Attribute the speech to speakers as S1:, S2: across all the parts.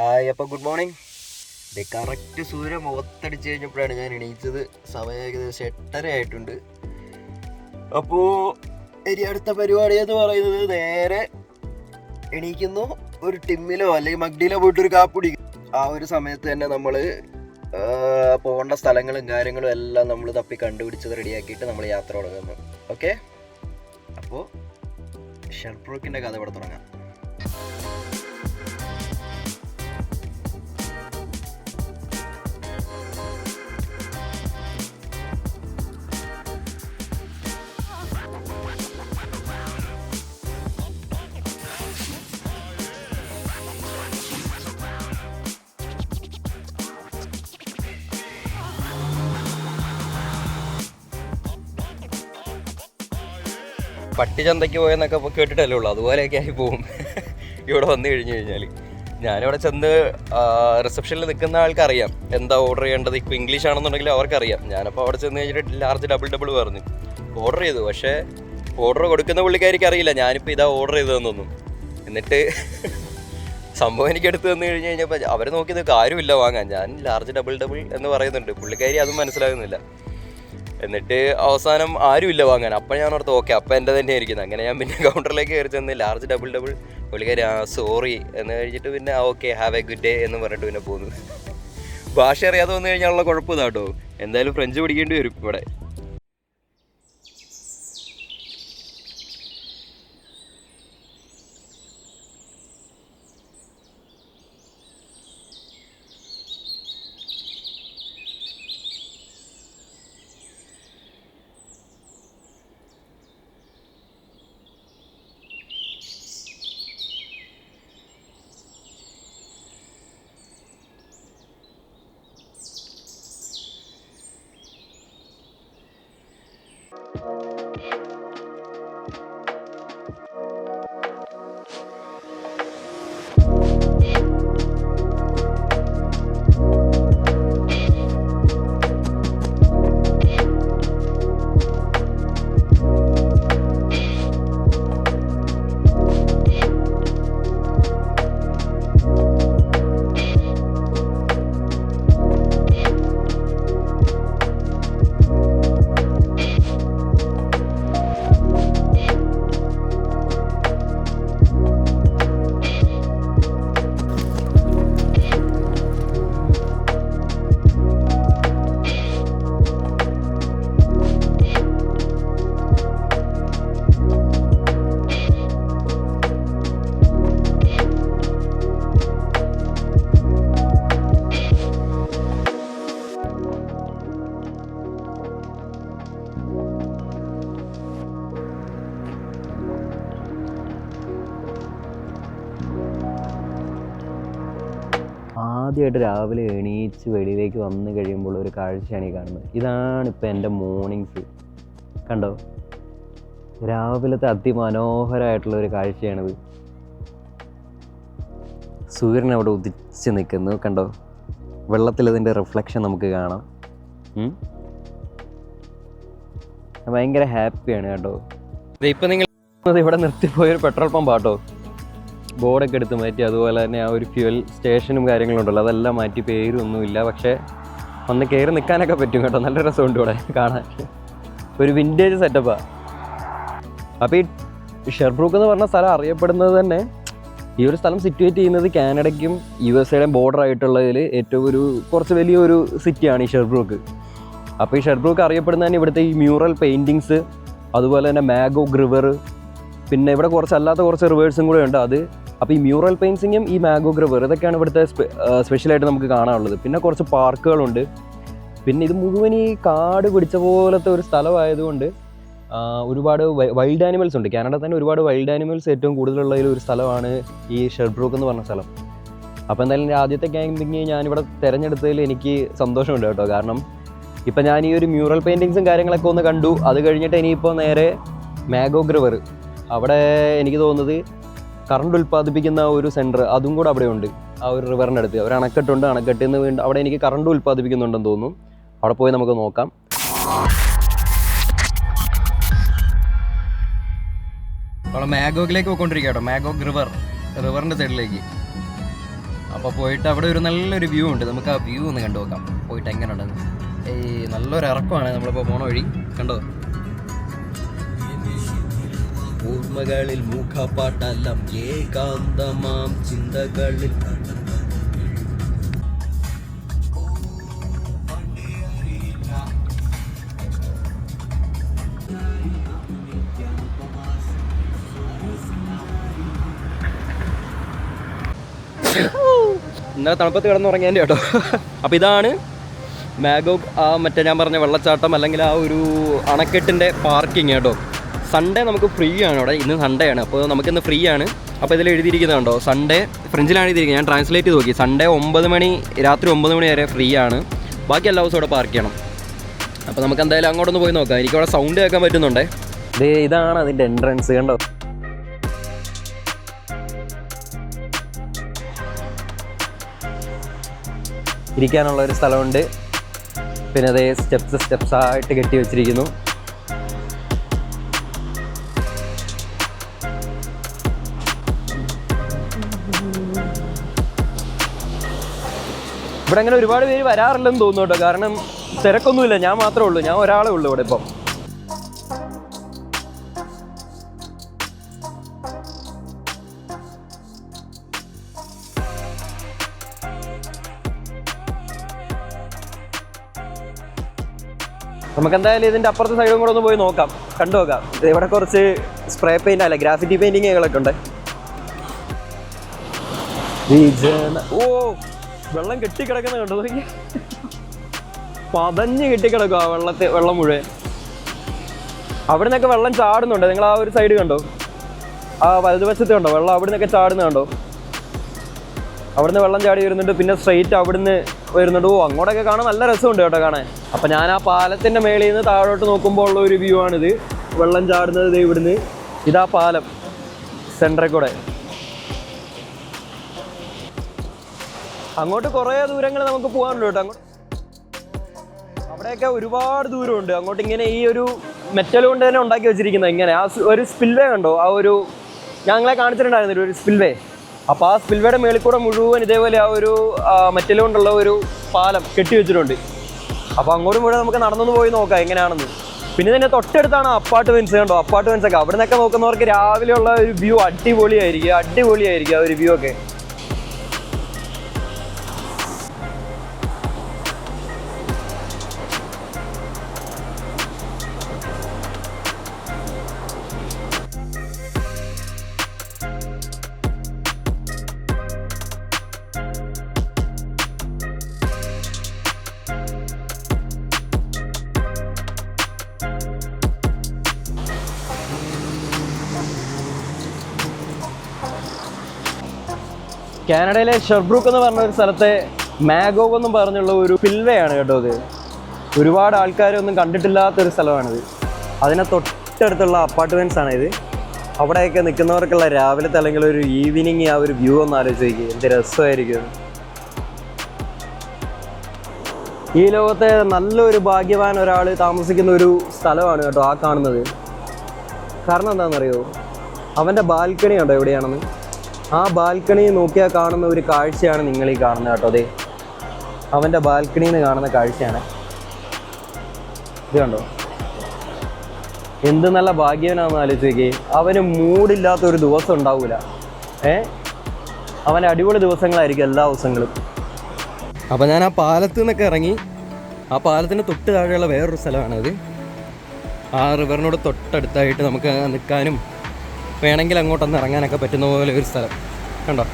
S1: Hi, അപ്പോൾ good morning. Correct സൂര്യൻ മുഖത്തടിച്ച് കഴിഞ്ഞപ്പോഴാണ് ഞാൻ എണീച്ചത്. സമയം ഏകദേശം 8:30 ആയിട്ടുണ്ട്. അപ്പോൾ ഇനി അടുത്ത പരിപാടി എന്ന് പറയുന്നത് നേരെ എണീക്കുന്നു, ഒരു ടിമ്മിലോ അല്ലെങ്കിൽ മഗ്ഡിയിലോ പോയിട്ടൊരു കാപ്പുടി. ആ ഒരു സമയത്ത് തന്നെ നമ്മൾ പോകേണ്ട സ്ഥലങ്ങളും കാര്യങ്ങളും എല്ലാം നമ്മൾ തപ്പി കണ്ടുപിടിച്ചത് റെഡിയാക്കിയിട്ട് നമ്മൾ യാത്ര തുടങ്ങുന്നു. ഓക്കെ, അപ്പോൾ ഷെർബ്രൂക്കിൻ്റെ കഥ ഇവിടെ തുടങ്ങാം. പട്ടിച്ചന്തയ്ക്ക് പോയെന്നൊക്കെ കേട്ടിട്ടല്ലേ ഉള്ളൂ, അതുപോലെയൊക്കെ ആയി പോവും ഇവിടെ വന്നു കഴിഞ്ഞാൽ. ഞാനിവിടെ ചെന്ന് റിസപ്ഷനിൽ നിൽക്കുന്ന ആൾക്കറിയാം എന്താ ഓർഡർ ചെയ്യേണ്ടത്. ഇപ്പോൾ ഇംഗ്ലീഷ് ആണെന്നുണ്ടെങ്കിൽ അവർക്കറിയാം. ഞാനപ്പോൾ അവിടെ ചെന്ന് കഴിഞ്ഞിട്ട് ലാർജ് ഡബിൾ പറഞ്ഞു ഓർഡർ ചെയ്തു. പക്ഷേ ഓർഡർ കൊടുക്കുന്ന പുള്ളിക്കാരിക്ക് അറിയില്ല ഞാനിപ്പോൾ ഇതാ ഓർഡർ ചെയ്തതെന്നൊന്നും. എന്നിട്ട് സംഭവം എനിക്ക് എടുത്ത് തന്നു കഴിഞ്ഞ് കഴിഞ്ഞപ്പോൾ അവർ നോക്കിയത് കാര്യമില്ല വാങ്ങാൻ. ഞാൻ ലാർജ് ഡബിൾ എന്ന് പറയുന്നുണ്ട്, പുള്ളിക്കാരി അതും മനസ്സിലാകുന്നില്ല. എന്നിട്ട് അവസാനം ആരുമില്ല വാങ്ങാൻ. അപ്പം ഞാൻ ഓർത്ത് ഓക്കെ അപ്പം എൻ്റെ തന്നെ ആയിരിക്കുന്നത്. അങ്ങനെ ഞാൻ പിന്നെ കൗണ്ടറിലേക്ക് കയറി ചെന്ന് ലാർജ് ഡബിൾ പുള്ളിക്കാരി സോറി എന്ന് കഴിഞ്ഞിട്ട് പിന്നെ okay have A good day എന്ന് പറഞ്ഞിട്ട് പിന്നെ പോകുന്നു. ഭാഷ അറിയാതെ വന്നു കഴിഞ്ഞാലുള്ള കുഴപ്പം ഇതാട്ടോ. എന്തായാലും ഫ്രഞ്ച് പഠിക്കേണ്ടി വരും ഇവിടെ. ആദ്യമായിട്ട് രാവിലെ എണീച്ച് വെളിയിലേക്ക് വന്നു കഴിയുമ്പോൾ ഒരു കാഴ്ചയാണ് ഈ കാണുന്നത്. ഇതാണിപ്പോൾ എൻ്റെ മോർണിംഗ്സ്. കണ്ടോ, രാവിലത്തെ അതിമനോഹരമായിട്ടുള്ള ഒരു കാഴ്ചയാണിത്. സൂര്യൻ അവിടെ ഉദിച്ച് നിൽക്കുന്നു, കണ്ടോ, വെള്ളത്തിലതിൻ്റെ റിഫ്ലക്ഷൻ നമുക്ക് കാണാം. ഭയങ്കര ഹാപ്പിയാണ് കേട്ടോ. ഇപ്പം നിങ്ങൾ ഇവിടെ നിർത്തിപ്പോയൊരു പെട്രോൾ പമ്പാട്ടോ. ബോർഡൊക്കെ എടുത്ത് മാറ്റി, അതുപോലെ തന്നെ ആ ഒരു ഫ്യൂവൽ സ്റ്റേഷനും കാര്യങ്ങളും ഉണ്ടല്ലോ അതെല്ലാം മാറ്റി, പേരൊന്നുമില്ല. പക്ഷേ ഒന്ന് കയറി നിൽക്കാനൊക്കെ പറ്റും കേട്ടോ. നല്ല രസമുണ്ട് ഇവിടെ കാണാൻ, ഒരു വിൻറ്റേജ് സെറ്റപ്പാണ്. അപ്പോൾ ഈ ഷെർബ്രൂക്ക് എന്ന് പറഞ്ഞ സ്ഥലം അറിയപ്പെടുന്നത് തന്നെ, ഈ ഒരു സ്ഥലം സിറ്റുവേറ്റ് ചെയ്യുന്നത് കാനഡയ്ക്കും USA ബോർഡർ ആയിട്ടുള്ളതിൽ ഏറ്റവും കുറച്ച് വലിയൊരു സിറ്റിയാണ് ഈ ഷെർബ്രൂക്ക്. അപ്പോൾ ഈ ഷെർബ്രൂക്ക് അറിയപ്പെടുന്നത് തന്നെ ഇവിടുത്തെ ഈ മ്യൂറൽ പെയിൻറ്റിങ്സ്, അതുപോലെ തന്നെ മാഗോഗ് റിവർ, പിന്നെ ഇവിടെ കുറച്ച് റിവേഴ്സും കൂടെ ഉണ്ട് അത്. അപ്പോൾ ഈ മ്യൂറൽ പെയിൻറ്റിങ്ങും ഈ മാഗോഗ് റിവർ ഇതൊക്കെയാണ് ഇവിടുത്തെ സ്പെഷ്യലായിട്ട് നമുക്ക് കാണാനുള്ളത്. പിന്നെ കുറച്ച് പാർക്കുകളുണ്ട്. പിന്നെ ഇത് മുഴുവൻ ഈ കാട് പിടിച്ച പോലത്തെ ഒരു സ്ഥലമായതുകൊണ്ട് ഒരുപാട് വൈൽഡ് ആനിമൽസ് ഉണ്ട്. കാനഡ തന്നെ ഒരുപാട് വൈൽഡ് ആനിമൽസ് ഏറ്റവും കൂടുതലുള്ളതിൽ ഒരു സ്ഥലമാണ് ഈ ഷെർബ്രൂക്ക് എന്ന് പറഞ്ഞ സ്ഥലം. അപ്പോൾ എന്തായാലും ആദ്യത്തെ ക്യാമ്പിങ് ഞാനിവിടെ തിരഞ്ഞെടുത്തതിൽ എനിക്ക് സന്തോഷമുണ്ട് കേട്ടോ. കാരണം ഇപ്പം ഞാൻ ഈ ഒരു മ്യൂറൽ പെയിൻറ്റിങ്സും കാര്യങ്ങളൊക്കെ ഒന്ന് കണ്ടു. അത് കഴിഞ്ഞിട്ട് ഇനിയിപ്പോൾ നേരെ മാഗോഗ് റിവർ, അവിടെ എനിക്ക് തോന്നുന്നത് കറണ്ട് ഉൽപ്പാദിപ്പിക്കുന്ന ഒരു സെൻറ്റർ അതും കൂടെ അവിടെ ഉണ്ട്. ആ ഒരു റിവറിൻ്റെ അടുത്ത് ഒരു അണക്കെട്ടുണ്ട്. അണക്കെട്ടിൽ നിന്ന് വീണ്ടും അവിടെ എനിക്ക് കറണ്ട് ഉൽപ്പാദിപ്പിക്കുന്നുണ്ടെന്ന് തോന്നുന്നു. അവിടെ പോയി നമുക്ക് നോക്കാം. നമ്മൾ മാഗോഗിലേക്ക് പോയിക്കൊണ്ടിരിക്കുക കേട്ടോ. മാഗോഗ് റിവറിൻ്റെ സൈഡിലേക്ക്. അപ്പോൾ പോയിട്ട് അവിടെ ഒരു നല്ലൊരു വ്യൂ ഉണ്ട്, നമുക്ക് ആ വ്യൂ ഒന്ന് കണ്ടു നോക്കാം പോയിട്ട് എങ്ങനെ ഉണ്ടെന്ന്. നല്ലൊരു ഇറക്കമാണ് നമ്മളിപ്പോൾ പോണ വഴി, കണ്ടോ. ഓർമ്മകളിൽ മൂക്കാപ്പാട്ടെല്ലാം ഏകാന്തമാം ചിന്തകളിൽ. ഇന്നലെ തണുപ്പത്ത് കിടന്നുറങ്ങിയതിൻ്റെ കേട്ടോ. അപ്പോൾ ഇതാണ് മാഗോഗ്, ആ മറ്റേ ഞാൻ പറഞ്ഞ വെള്ളച്ചാട്ടം അല്ലെങ്കിൽ ആ ഒരു അണക്കെട്ടിൻ്റെ പാർക്കിങ് കേട്ടോ. സൺഡേ നമുക്ക് ഫ്രീ ആണ് അവിടെ, ഇന്ന് സൺഡേ ആണ്, അപ്പോൾ നമുക്കിന്ന് ഫ്രീ ആണ്. അപ്പോൾ ഇതിൽ എഴുതിയിരിക്കുന്നുണ്ടോ, സൺഡേ ഫ്രഞ്ചിലാണ് എഴുതിയിരിക്കുന്നത്, ഞാൻ ട്രാൻസ്ലേറ്റ് ചെയ്ത് നോക്കി. സൺഡേ 9 മണി, രാത്രി 9 മണി വരെ ഫ്രീ ആണ്, ബാക്കി എല്ലാ ദിവസവും അവിടെ പാർക്ക് ചെയ്യണം. അപ്പോൾ നമുക്ക് എന്തായാലും അങ്ങോട്ടൊന്ന് പോയി നോക്കാം. എനിക്കവിടെ സൗണ്ട് കേൾക്കാൻ പറ്റുന്നുണ്ടേ. ഇതാണ് അതിൻ്റെ എൻട്രൻസ്, കണ്ടോ. ഇരിക്കാനുള്ള ഒരു സ്ഥലമുണ്ട്, പിന്നെ അതേ സ്റ്റെപ്സ് ആയിട്ട് കെട്ടി വെച്ചിരിക്കുന്നു. ഇവിടെ അങ്ങനെ ഒരുപാട് പേര് വരാറില്ലെന്ന് തോന്നുന്നു കേട്ടോ, കാരണം തിരക്കൊന്നുമില്ല, ഞാൻ മാത്രമേ ഉള്ളൂ, ഞാൻ ഒരാളേ ഉള്ളൂ ഇവിടെ ഇപ്പം. നമുക്ക് എന്തായാലും ഇതിൻ്റെ അപ്പുറത്തെ സൈഡും കൂടെ ഒന്ന് പോയി നോക്കാം, കണ്ടു നോക്കാം. ഇവിടെ കുറച്ച് സ്പ്രേ പെയിൻ്റ് അല്ല ഗ്രാഫിറ്റി പെയിൻറ്റിങ്ങുകളൊക്കെ ഉണ്ട്. ഓ, വെള്ളം കെട്ടിക്കിടക്കുന്ന കണ്ടോ, പതഞ്ഞ് കെട്ടിക്കിടക്കുക വെള്ളം മുഴുവൻ. അവിടെ നിന്നൊക്കെ വെള്ളം ചാടുന്നുണ്ട്, നിങ്ങൾ ആ ഒരു സൈഡ് കണ്ടോ, ആ വലതുവശത്ത് കണ്ടോ വെള്ളം അവിടെ നിന്നൊക്കെ ചാടുന്ന കണ്ടോ. അവിടുന്ന് വെള്ളം ചാടി വരുന്നുണ്ട്, പിന്നെ സ്ട്രെയിറ്റ് അവിടുന്ന് വരുന്നുണ്ട്. ഓ, അങ്ങോട്ടൊക്കെ കാണാൻ നല്ല രസമുണ്ട് കേട്ടോ കാണാൻ. അപ്പം ഞാൻ ആ പാലത്തിൻ്റെ മേളിൽ നിന്ന് താഴോട്ട് നോക്കുമ്പോൾ ഉള്ള ഒരു വ്യൂ ആണിത്, വെള്ളം ചാടുന്നത് ഇവിടുന്ന്. ഇതാ പാലം സെൻറ്ററിൽ കൂടെ. അങ്ങോട്ട് കുറേ ദൂരങ്ങൾ നമുക്ക് പോകാനുണ്ട് കേട്ടോ. അവിടെയൊക്കെ ഒരുപാട് ദൂരമുണ്ട് അങ്ങോട്ട്. ഇങ്ങനെ ഈ ഒരു മെറ്റൽ കൊണ്ട് തന്നെ ഉണ്ടാക്കി വെച്ചിരിക്കുന്നത് ഇങ്ങനെ. ആ ഒരു സ്പിൽവേ കണ്ടോ, ആ ഒരു ഞങ്ങളെ കാണിച്ചിട്ടുണ്ടായിരുന്നില്ല ഒരു സ്പിൽവേ. അപ്പോൾ ആ സ്പിൽവേയുടെ മേളിൽ കൂടെ മുഴുവൻ ഇതേപോലെ ആ ഒരു മെറ്റൽ കൊണ്ടുള്ള ഒരു പാലം കെട്ടി വെച്ചിട്ടുണ്ട്. അപ്പോൾ അങ്ങോട്ടും മുഴുവൻ നമുക്ക് നടന്നൊന്ന് പോയി നോക്കാം എങ്ങനെയാണെന്ന്. പിന്നെ ഇതിൻ്റെ തൊട്ടടുത്താണ് അപ്പാർട്ട്മെൻറ്റ്സ് കണ്ടോ, അപ്പാർട്ട്മെൻറ്റ്സ് ഒക്കെ. അവിടെ നിന്നൊക്കെ നോക്കുന്നവർക്ക് രാവിലെയുള്ള ഒരു വ്യൂ അടിപൊളിയായിരിക്കും ആ ഒരു വ്യൂ ഒക്കെ. കാനഡയിലെ ഷെർബ്രൂക്ക് എന്ന് പറഞ്ഞ ഒരു സ്ഥലത്തെ മാഗോഗ് എന്നും പറഞ്ഞുള്ള ഒരു സ്പിൽവേ ആണ് കേട്ടോ. ഇത് ഒരുപാട് ആൾക്കാരൊന്നും കണ്ടിട്ടില്ലാത്തൊരു സ്ഥലമാണിത്. അതിനെ തൊട്ടടുത്തുള്ള അപ്പാർട്ട്മെൻറ്റ്സ് ആണ് ഇത്. അവിടെയൊക്കെ നിൽക്കുന്നവർക്കുള്ള രാവിലത്തെ അല്ലെങ്കിൽ ഒരു ഈവനിങ് ആ ഒരു വ്യൂ ഒന്ന് ആലോചിച്ച് നോക്കി, എന്ത് രസമായിരിക്കും. ഈ ലോകത്തെ നല്ലൊരു ഭാഗ്യവാൻ ഒരാൾ താമസിക്കുന്ന ഒരു സ്ഥലമാണ് കേട്ടോ ആ കാണുന്നത്. കാരണം എന്താണെന്നറിയോ, അവൻ്റെ ബാൽക്കണി ഉണ്ടോ എവിടെയാണെന്ന്. ആ ബാൽക്കണി നോക്കിയാൽ കാണുന്ന ഒരു കാഴ്ചയാണ് നിങ്ങൾ ഈ കാണുന്നത് കേട്ടോ. അതെ, അവൻ്റെ ബാൽക്കണിയിൽ നിന്ന് കാണുന്ന കാഴ്ചയാണ് ഇത്. കണ്ടോ, എന്ത് നല്ല ഭാഗ്യവനാണെന്ന് ആലോചിച്ച് നോക്കി. അവന് മൂടില്ലാത്തൊരു ദിവസം ഉണ്ടാവില്ല. അവൻ്റെ അടിപൊളി ദിവസങ്ങളായിരിക്കും എല്ലാ ദിവസങ്ങളും. അപ്പോൾ ഞാൻ ആ പാലത്തു നിന്നൊക്കെ ഇറങ്ങി, ആ പാലത്തിൻ്റെ തൊട്ട് താഴെയുള്ള വേറൊരു സ്ഥലമാണിത്. ആ റിവറിനോട് തൊട്ടടുത്തായിട്ട് നമുക്ക് നിൽക്കാനും വേണമെങ്കിൽ അങ്ങോട്ടൊന്ന് ഇറങ്ങാനൊക്കെ പറ്റുന്ന പോലെ ഒരു സ്ഥലം കണ്ടോ.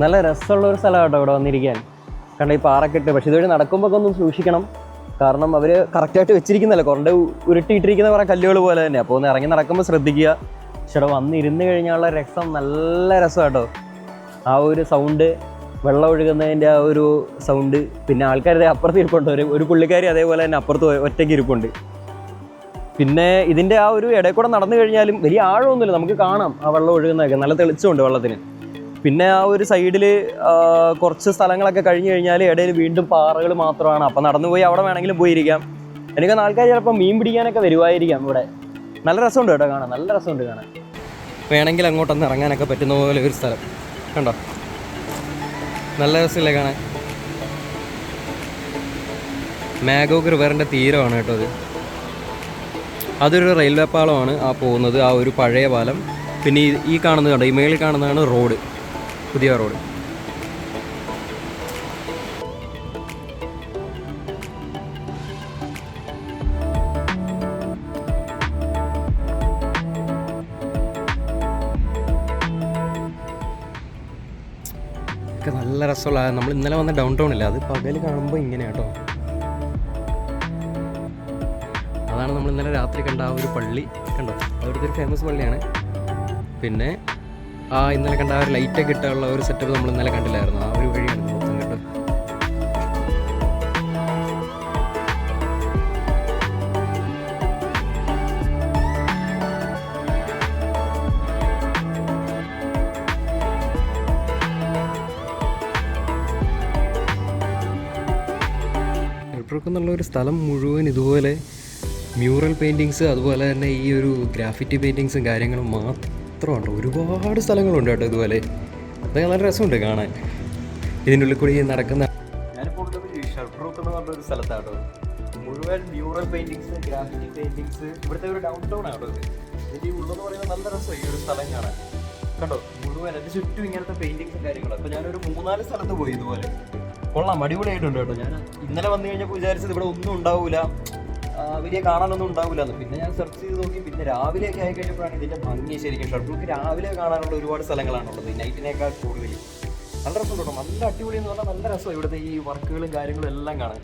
S1: നല്ല രസമുള്ള ഒരു സ്ഥലമാണ് കേട്ടോ ഇവിടെ വന്നിരിക്കാൻ. കണ്ട ഈ പാറക്കെട്ട്. പക്ഷേ ഇതുവഴി നടക്കുമ്പോൾ ഒന്ന് സൂക്ഷിക്കണം, കാരണം അവർ കറക്റ്റായിട്ട് വെച്ചിരിക്കുന്നല്ലോ, കുറേ ഉരുട്ടിയിട്ടിരിക്കുന്ന കുറേ കല്ലുകൾ പോലെ തന്നെ. അപ്പോൾ ഒന്ന് ഇറങ്ങി നടക്കുമ്പോൾ ശ്രദ്ധിക്കുക. പക്ഷേ ഇവിടെ വന്നിരുന്ന് കഴിഞ്ഞാലുള്ള രസം നല്ല രസം കേട്ടോ. ആ ഒരു സൗണ്ട്, വെള്ളം ഒഴുകുന്നതിൻ്റെ ആ ഒരു സൗണ്ട്, പിന്നെ ആൾക്കാരുടെ അപ്പുറത്ത് ഇരിപ്പുണ്ട്, ഒരു പുള്ളിക്കാരി അതേപോലെ തന്നെ അപ്പുറത്ത് ഒറ്റയ്ക്ക് ഇരിപ്പുണ്ട്. പിന്നെ ഇതിൻ്റെ ആ ഒരു ഇടയിൽ കൂടെ നടന്നു കഴിഞ്ഞാലും വലിയ ആഴമൊന്നുമില്ല, നമുക്ക് കാണാം ആ വെള്ളം ഒഴുകുന്നതൊക്കെ, നല്ല തെളിച്ചമുണ്ട് വെള്ളത്തിന്. പിന്നെ ആ ഒരു സൈഡിൽ കുറച്ച് സ്ഥലങ്ങളൊക്കെ കഴിഞ്ഞ് കഴിഞ്ഞാൽ ഇടയിൽ വീണ്ടും പാറകൾ മാത്രമാണ്. അപ്പം നടന്നു പോയി അവിടെ വേണമെങ്കിലും പോയിരിക്കാം. എനിക്കൊന്ന് ആൾക്കാർ ചിലപ്പോൾ മീൻ പിടിക്കാനൊക്കെ വരുമായിരിക്കാം ഇവിടെ. നല്ല രസമുണ്ട് കേട്ടോ കാണാൻ, നല്ല രസമുണ്ട് കാണാൻ. വേണമെങ്കിൽ അങ്ങോട്ടൊന്ന് ഇറങ്ങാനൊക്കെ പറ്റുന്ന പോലെ ഒരു സ്ഥലം കണ്ടോ, നല്ല രസമില്ലേ കാണാൻ. മാഗോഗ് റിവറിൻ്റെ തീരമാണ് കേട്ടോ അത്. അതൊരു റെയിൽവേ പാലമാണ് ആ പോകുന്നത്, ആ ഒരു പഴയ പാലം. പിന്നെ ഈ കാണുന്നത് കണ്ടോ, ഈ മേളിൽ കാണുന്നതാണ് റോഡ്, പുതിയ റോഡ്. ഒക്കെ നല്ല രസമുള്ള, നമ്മൾ ഇന്നലെ വന്ന ഡൗൺ ടൗൺ ഇല്ല, അത് പകൽ കാണുമ്പോൾ ഇങ്ങനെ കേട്ടോ. അതാണ് നമ്മൾ ഇന്നലെ രാത്രി കണ്ട ആ ഒരു പള്ളി കണ്ടോ, അവിടുത്തെ ഒരു ഫേമസ് പള്ളിയാണ്. പിന്നെ ആ ഇന്നലെ കണ്ട ആ ഒരു ലൈറ്റൊക്കെ ഇട്ടുള്ള ഒരു സെറ്റപ്പ് നമ്മൾ ഇന്നലെ കണ്ടില്ലായിരുന്നു, ആ ഒരു വഴിയാണ് മൊത്തം കേട്ടോ. എന്നുള്ള ഒരു സ്ഥലം മുഴുവൻ ഇതുപോലെ മ്യൂറൽ പെയിൻറ്റിങ്സ്, അതുപോലെ തന്നെ ഈ ഒരു ഗ്രാഫിറ്റി പെയിൻറ്റിങ്സും കാര്യങ്ങളും മാത്രമുണ്ട്. ഒരുപാട് സ്ഥലങ്ങളുണ്ട് കേട്ടോ ഇതുപോലെ. അതൊക്കെ നല്ല രസമുണ്ട് കാണാൻ. ഇതിൻ്റെ ഉള്ളിൽ കൂടി നടക്കുന്ന, ഞാനിപ്പോൾ ഷർട്ട് എന്ന് പറഞ്ഞൊരു സ്ഥലത്താട്ടോ, മുഴുവൻ മ്യൂറൽ പെയിൻറ്റിങ്സ്, ഗ്രാഫിറ്റി പെയിൻറ്റിങ്സ്. ഇവിടുത്തെ ഒരു ഡൗൺ ടൗൺ ആണോ ഇത്. ഇതിൻ്റെ ഈ ഉള്ളെന്ന് പറയുന്നത് നല്ല രസം ഈ ഒരു സ്ഥലം കാണാൻ കണ്ടോ. മുഴുവൻ എൻ്റെ ചുറ്റും ഇങ്ങനത്തെ പെയിൻറ്റിങ്സും കാര്യങ്ങളും. അപ്പോൾ ഞാനൊരു 3-4 സ്ഥലത്ത് പോയി ഇതുപോലെ. കൊള്ളാം, അടിപൊളിയായിട്ടുണ്ട് കേട്ടോ. ഞാൻ ഇന്നലെ വന്നു കഴിഞ്ഞപ്പോൾ വിചാരിച്ചത് ഇവിടെ ഒന്നും ഉണ്ടാവില്ല, വലിയ കാണാനൊന്നും ഉണ്ടാവില്ല എന്ന്. പിന്നെ ഞാൻ സെർച്ച് ചെയ്ത് നോക്കി. പിന്നെ രാവിലെയൊക്കെ ആയി കഴിഞ്ഞപ്പോഴാണ് ഇതിൻ്റെ ഭംഗി ശരിക്കും. ഷർട്ട് രാവിലെ കാണാനുള്ള ഒരുപാട് സ്ഥലങ്ങളാണുള്ളത്, നൈറ്റിനേക്കാൾ കൂടുതൽ. നല്ല രസം കേട്ടോ, നല്ല അടിപൊളി എന്ന് പറഞ്ഞാൽ നല്ല രസം. ഇവിടുത്തെ ഈ വർക്കുകളും കാര്യങ്ങളും എല്ലാം കാണാൻ